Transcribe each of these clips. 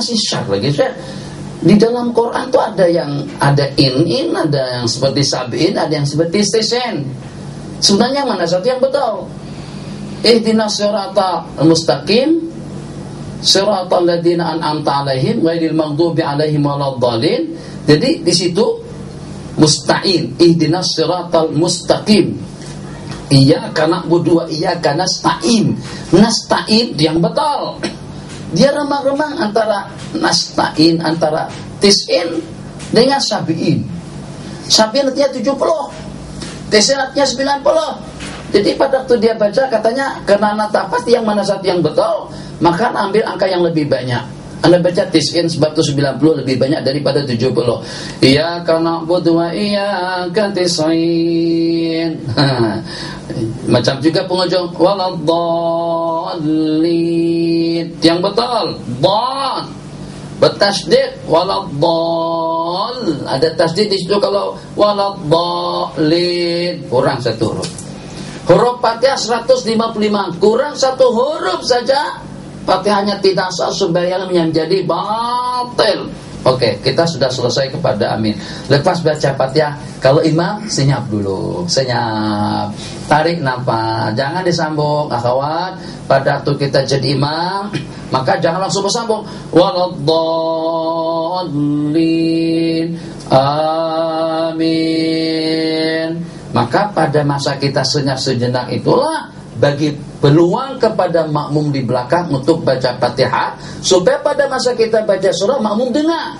masih syak lagi. Di dalam Quran tuh ada in, ada yang seperti sab'in, ada yang seperti stesen. Sebenarnya mana satu yang betul? Ihdinas siratal mustaqim, siratal ladzina an'amta 'alaihim ghairil maghdubi 'alaihim waladdallin. Jadi di situ musta'in, ihdinas siratal mustaqim. Iyyaka na'budu wa iyyaka nasta'in. Nasta'in yang betul. Dia remang-remang antara nasta'in, antara tis'in dengan sabi'in. Sabi'in artinya 70, tis'in artinya 90. Jadi pada waktu dia baca katanya, karena tak pasti yang mana satu yang betul, maka ambil angka yang lebih banyak. Anda baca tis'in sebab itu 90 lebih banyak daripada 70. Iyyaka na'budu wa iyyaka tis'in. Macam juga penghujung waladdallin. Yang betul dad bertasydid waladdall. Ada tasydid di situ kalau waladdallin kurang satu huruf. Huruf Fatihah 155 kurang satu huruf saja, Fatihahnya tidak sah, sembahyangnya menjadi batil. Oke, kita sudah selesai kepada amin. Lepas baca Fatihah, kalau imam senyap dulu, senyap, tarik nafas, jangan disambung. Akhwat, pada waktu kita jadi imam, maka jangan langsung bersambung. Waladdallin, amin. Maka pada masa kita senyap sejenak itulah bagi peluang kepada makmum di belakang untuk baca Fatihah, supaya pada masa kita baca surah makmum dengar.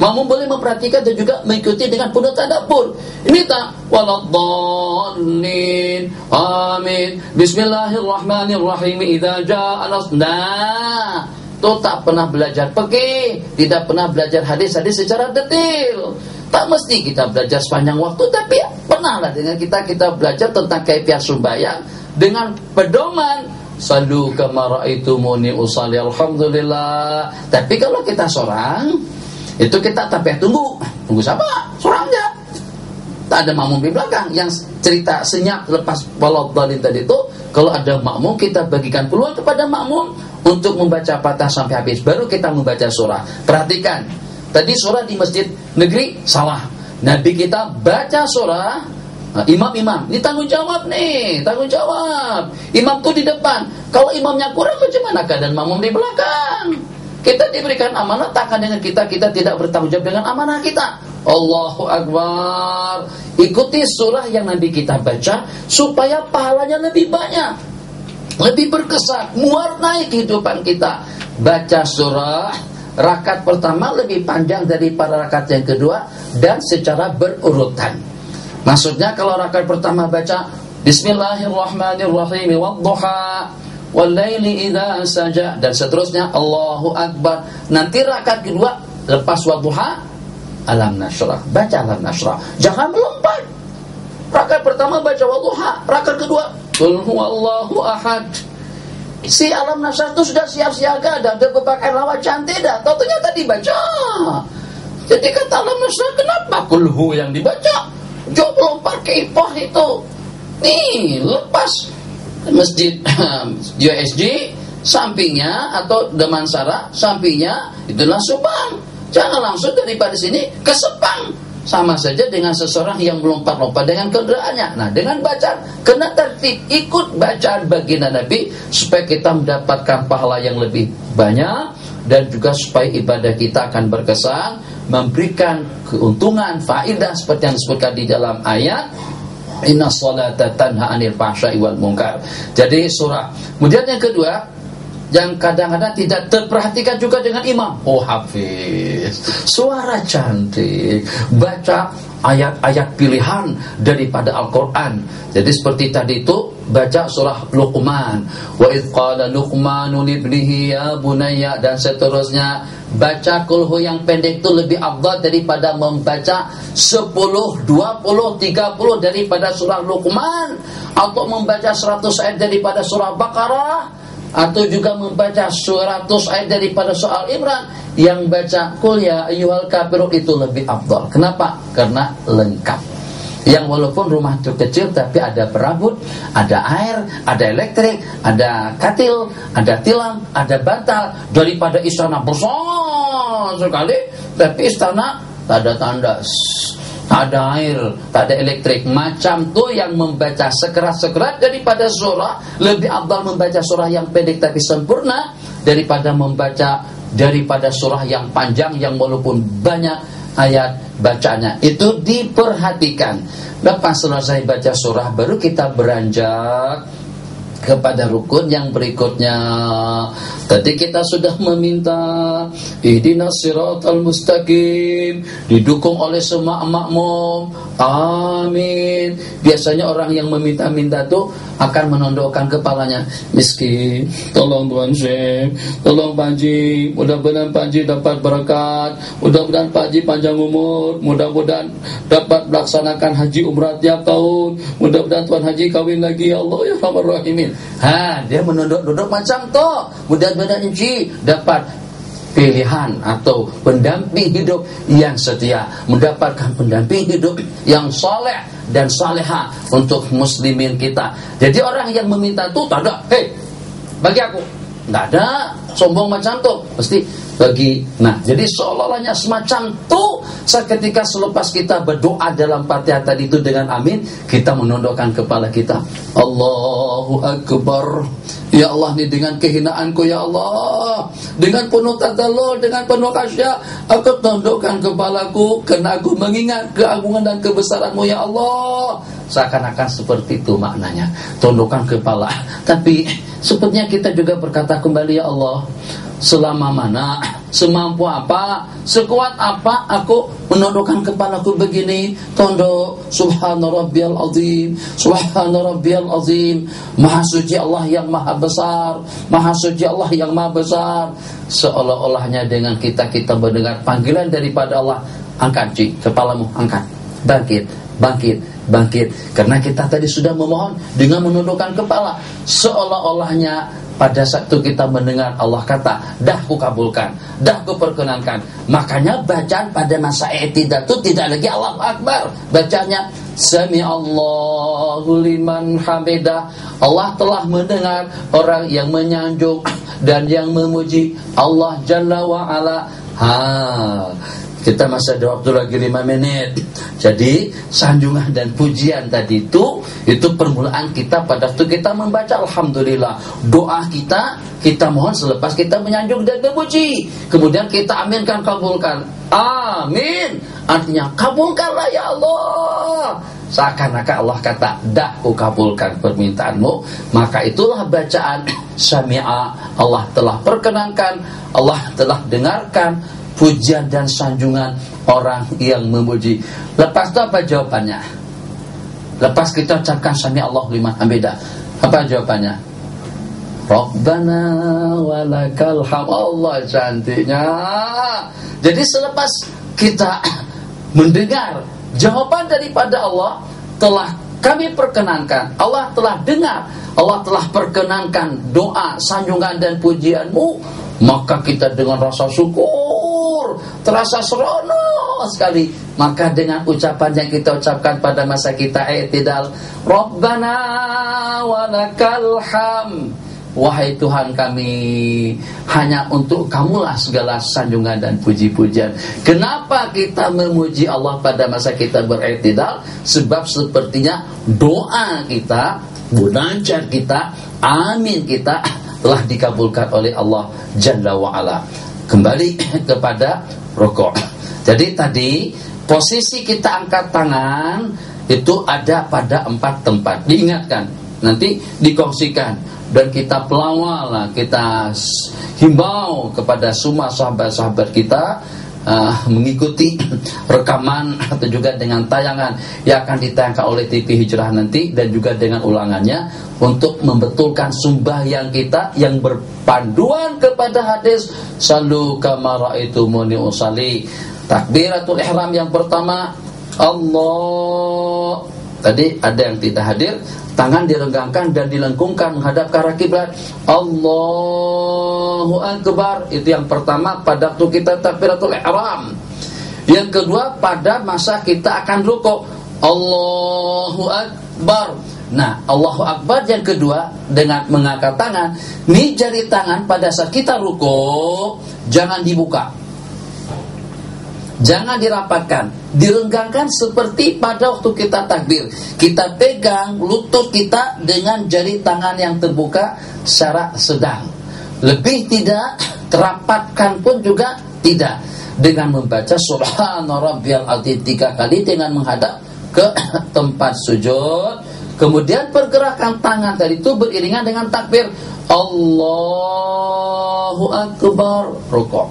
Makmum boleh memperhatikan dan juga mengikuti dengan penuh tadabbur. Ini tak waladdallin, amin, bismillahirrahmanirrahim, idza jaa nas. Nah, itu tak pernah belajar fikih, tidak pernah belajar hadis-hadis secara detail. Tak mesti kita belajar sepanjang waktu, tapi pernahlah dengan kita belajar tentang kaifiat sembahyang dengan pedoman sallu kama raaitumuni usalli, alhamdulillah. Tapi kalau kita seorang, itu kita tapi tunggu siapa? Seorang aja. Tak ada makmum di belakang. Yang cerita senyap lepas waladdallin tadi itu, kalau ada makmum kita bagikan peluang kepada makmum untuk membaca Fatihah sampai habis, baru kita membaca surah. Perhatikan, tadi surah di masjid negeri salah. Nabi kita baca surah, imam, ini tanggung jawab nih, tanggung jawab. Imam tuh di depan. Kalau imamnya kurang bagaimana keadaan makmum di belakang? Kita diberikan amanah, takkan dengan kita tidak bertanggung jawab dengan amanah kita. Allahu Akbar. Ikuti surah yang Nabi kita baca supaya pahalanya lebih banyak, lebih berkesan, mewarnai kehidupan kita. Baca surah rakaat pertama lebih panjang daripada rakaat yang kedua dan secara berurutan. Maksudnya kalau rakaat pertama baca bismillahirrahmanirrahim wadduha walaili idza saja dan seterusnya Allahu Akbar. Nanti rakaat kedua lepas wadduha alam nashrah, baca alam nashrah. Jangan melompat. Rakaat pertama baca wadduha, rakaat kedua qul huwallahu ahad. Si alam nasrah itu sudah siap siaga, dah berpakaian lawat cantik dah. Tahu ternyata dibaca. Jadi kata alam nasrah, kenapa kulhu yang dibaca? Jauh lompat ke ipah itu. Nih, lepas masjid USG sampingnya atau Damansara sampingnya itulah Subang. Jangan langsung daripada sini ke Sepang. Sama saja dengan seseorang yang melompat-lompat dengan kendaraannya. Nah, dengan bacaan kena tertib, ikut bacaan baginda Nabi supaya kita mendapatkan pahala yang lebih banyak dan juga supaya ibadah kita akan berkesan, memberikan keuntungan, faedah seperti yang disebutkan di dalam ayat inna sholata tanha 'anil fahsya'i wal munkar. Jadi surah. Kemudian yang kedua, yang kadang-kadang tidak terperhatikan juga dengan imam. Oh, hafiz, suara cantik, baca ayat-ayat pilihan daripada Al-Quran. Jadi seperti tadi itu baca surah Luqman, wa idh qala Luqmanu libnihi ya bunayya, dan seterusnya. Baca kulhu yang pendek itu lebih afdal daripada membaca 10, 20, 30 daripada surah Luqman, atau membaca 100 ayat daripada surah Baqarah, atau juga membaca 100 ayat daripada soal Imran. Yang baca Qul ya ayyuhal kafirun itu lebih afdal. Kenapa? Karena lengkap. Yang walaupun rumah itu kecil tapi ada perabot, ada air, ada elektrik, ada katil, ada tilam, ada bantal, daripada istana besar mahal sekali, tapi istana tak ada tandas, tak ada air, tak ada elektrik. Macam tu yang membaca sekeras-sekeras daripada surah, lebih afdal membaca surah yang pendek tapi sempurna daripada surah yang panjang yang walaupun banyak ayat bacanya. Itu diperhatikan. Lepas selesai baca surah, baru kita beranjak kepada rukun yang berikutnya. Tadi kita sudah meminta ihdinas siratal mustaqim, didukung oleh semua makmum. Amin. Biasanya orang yang meminta-minta tuh akan menundukkan kepalanya. Miskin, tolong Tuan Syekh, tolong Pak Haji, mudah-mudahan Pak Haji dapat berkat, mudah-mudahan Pak Haji panjang umur, mudah-mudahan dapat melaksanakan haji umrah tiap tahun, mudah-mudahan Tuan Haji kawin lagi, ya Allah ya Rahman Rahimin. Dia menunduk-nunduk macam tu. Mudah-mudahan Haji dapat pilihan atau pendamping hidup yang setia, mendapatkan pendamping hidup yang soleh dan saleha untuk muslimin kita. Jadi orang yang meminta itu tak ada, bagi aku, tak ada sombong macam tu, mesti bagi. Nah, jadi seolah-olahnya semacam tu. Seketika selepas kita berdoa dalam Fatihah tadi itu dengan amin, kita menundukkan kepala kita. Allahu Akbar. Ya Allah, ni dengan kehinaanku ya Allah, dengan penuh tadallul, dengan penuh khasyuk, aku tundukkan kepalaku kerana aku mengingat keagungan dan kebesaranmu ya Allah. Seakan-akan seperti itu maknanya, tundukkan kepala. Tapi sepertinya kita juga berkata kembali, ya Allah, selama mana, semampu apa, sekuat apa aku menundukkan kepalaku begini, tunduk. Subhana rabbiyal azim, subhana rabbiyal azim. Maha suci Allah yang maha besar, maha suci Allah yang maha besar. Seolah-olahnya dengan kita mendengar panggilan daripada Allah, angkat kepalamu, angkat, bangkit. Karena kita tadi sudah memohon dengan menundukkan kepala. Seolah-olahnya pada saat itu kita mendengar Allah kata, dah ku kabulkan, dah ku perkenankan. Makanya bacaan pada masa i'tidal itu tidak lagi Allahu Akbar, bacanya Sami Allahu liman hamidah. Allah telah mendengar orang yang menyanjung dan yang memuji Allah Jalla wa Ala. Kita masih ada waktu lagi 5 menit. Jadi sanjungan dan pujian tadi itu permulaan kita pada waktu kita membaca alhamdulillah. Doa kita mohon selepas kita menyanjung dan memuji. Kemudian kita aminkan, kabulkan. Amin. Artinya kabulkanlah ya Allah. Seakan-akan Allah kata, dah ku kabulkan permintaanmu. Maka itulah bacaan Sami'a. Allah telah perkenankan, Allah telah dengarkan pujian dan sanjungan orang yang memuji. Lepas itu apa jawabannya? Lepas kita ucapkan Sami Allahu liman hamidah, apa jawabannya? Rabbana walakal hamd. Allah, cantiknya. Jadi selepas kita mendengar jawaban daripada Allah, telah kami perkenankan, Allah telah dengar, Allah telah perkenankan doa, sanjungan dan pujianmu, maka kita dengan rasa syukur, terasa seronok sekali. Maka dengan ucapan yang kita ucapkan pada masa kita i'tidal, Rabbana walakal hamd, wahai Tuhan kami, hanya untuk Kamulah segala sanjungan dan puji-pujian. Kenapa kita memuji Allah pada masa kita ber'i'tidal? Sebab sepertinya doa kita, munajat kita, amin kita telah dikabulkan oleh Allah Jalla wa'ala. Kembali kepada rukuk. Jadi tadi posisi kita angkat tangan itu ada pada 4 tempat. Diingatkan, nanti dikongsikan, dan kita pelawal, kita himbau kepada semua sahabat-sahabat kita mengikuti rekaman atau juga dengan tayangan yang akan ditayangkan oleh TV Hijrah nanti, dan juga dengan ulangannya, untuk membetulkan sembahyang kita yang berpanduan kepada hadis sallu kama ra'aitumuni usalli. Takbiratul ihram yang pertama, Allah. Tadi ada yang tidak hadir, tangan direnggangkan dan dilengkungkan menghadap ke arah kiblat. Allahu Akbar. Itu yang pertama pada waktu kita takbiratul ihram. Yang kedua pada masa kita akan rukuk, Allahu Akbar. Nah, Allahu Akbar yang kedua dengan mengangkat tangan. Nih jari tangan pada saat kita rukuk jangan dibuka. Jangan dirapatkan, direnggangkan seperti pada waktu kita takbir. Kita pegang lutut kita dengan jari tangan yang terbuka secara sedang. Lebih tidak, terapatkan pun juga tidak. Dengan membaca Subhana Rabbiyal A'la 3 kali dengan menghadap ke tempat sujud. Kemudian pergerakan tangan tadi itu beriringan dengan takbir Allahu Akbar, rukuk.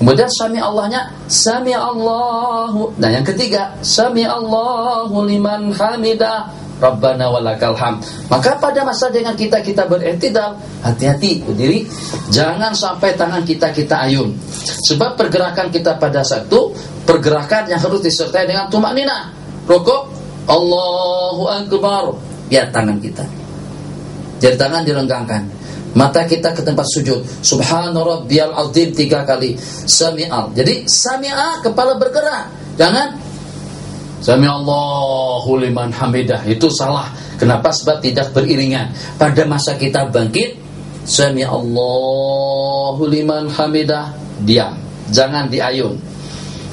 Kemudian Sami Allahnya Sami Allahu. Nah yang ketiga Sami Allahu liman hamidah Rabbana walakal hamd. Maka pada masa dengan kita beriktidal, hati-hati berdiri, jangan sampai tangan kita ayun. Sebab pergerakan kita pada saat itu pergerakan yang harus disertai dengan tumakninah. Rukuk Allahu Akbar, lihat tangan kita, jari tangan direnggangkan. Mata kita ke tempat sujud. Subhana Rabbiyal Azim 3 kali. Sami'al. Jadi sami'a kepala bergerak. Jangan Sami'allahu liman hamidah. Itu salah. Kenapa? Sebab tidak beriringan. Pada masa kita bangkit, Sami'allahu liman hamidah, diam. Jangan diayun.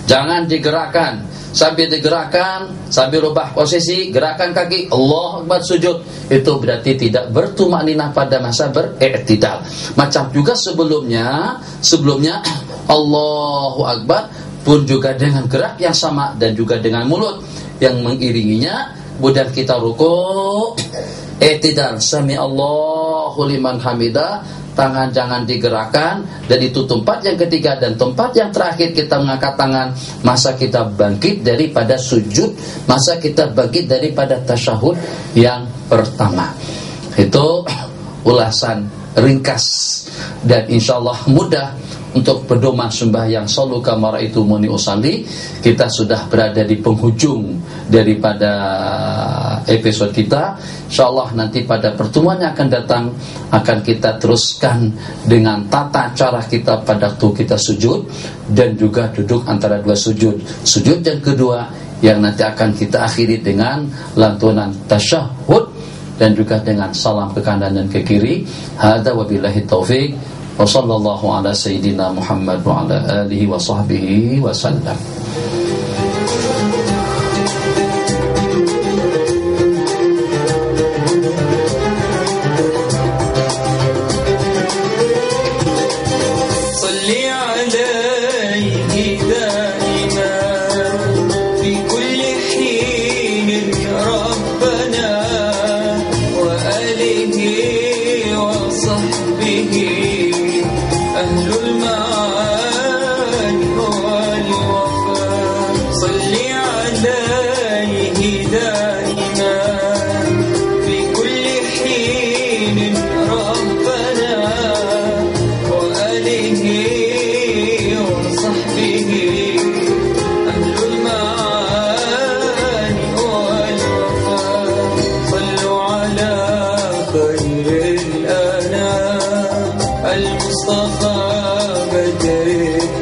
Jangan digerakkan. Sambil digerakkan, sambil rubah posisi, gerakan kaki, Allahu Akbar sujud. Itu berarti tidak bertumakninah pada masa beriktidal. Macam juga sebelumnya Allahu Akbar pun juga dengan gerak yang sama dan juga dengan mulut yang mengiringinya. Kemudian kita rukuk, iktidal, Sami Allahu liman hamidah, tangan jangan digerakkan. Dan itu tempat yang ketiga. Dan tempat yang terakhir kita mengangkat tangan masa kita bangkit daripada sujud, masa kita bangkit daripada tasyahud yang pertama. Itu ulasan ringkas dan insyaallah mudah untuk pedoman sembahyang salu kama raaitumuni usalli. Kita sudah berada di penghujung daripada episode kita. Insyaallah nanti pada pertemuan yang akan datang akan kita teruskan dengan tata cara kita pada waktu kita sujud dan juga duduk antara dua sujud. Sujud yang kedua yang nanti akan kita akhiri dengan lantunan tasyahud dan juga dengan salam ke kanan dan ke kiri. Hadza wabillahi taufik. Wa sallallahu ala sayyidina Muhammad wa ala alihi wa sahbihi wa sallam. المصطفى بدر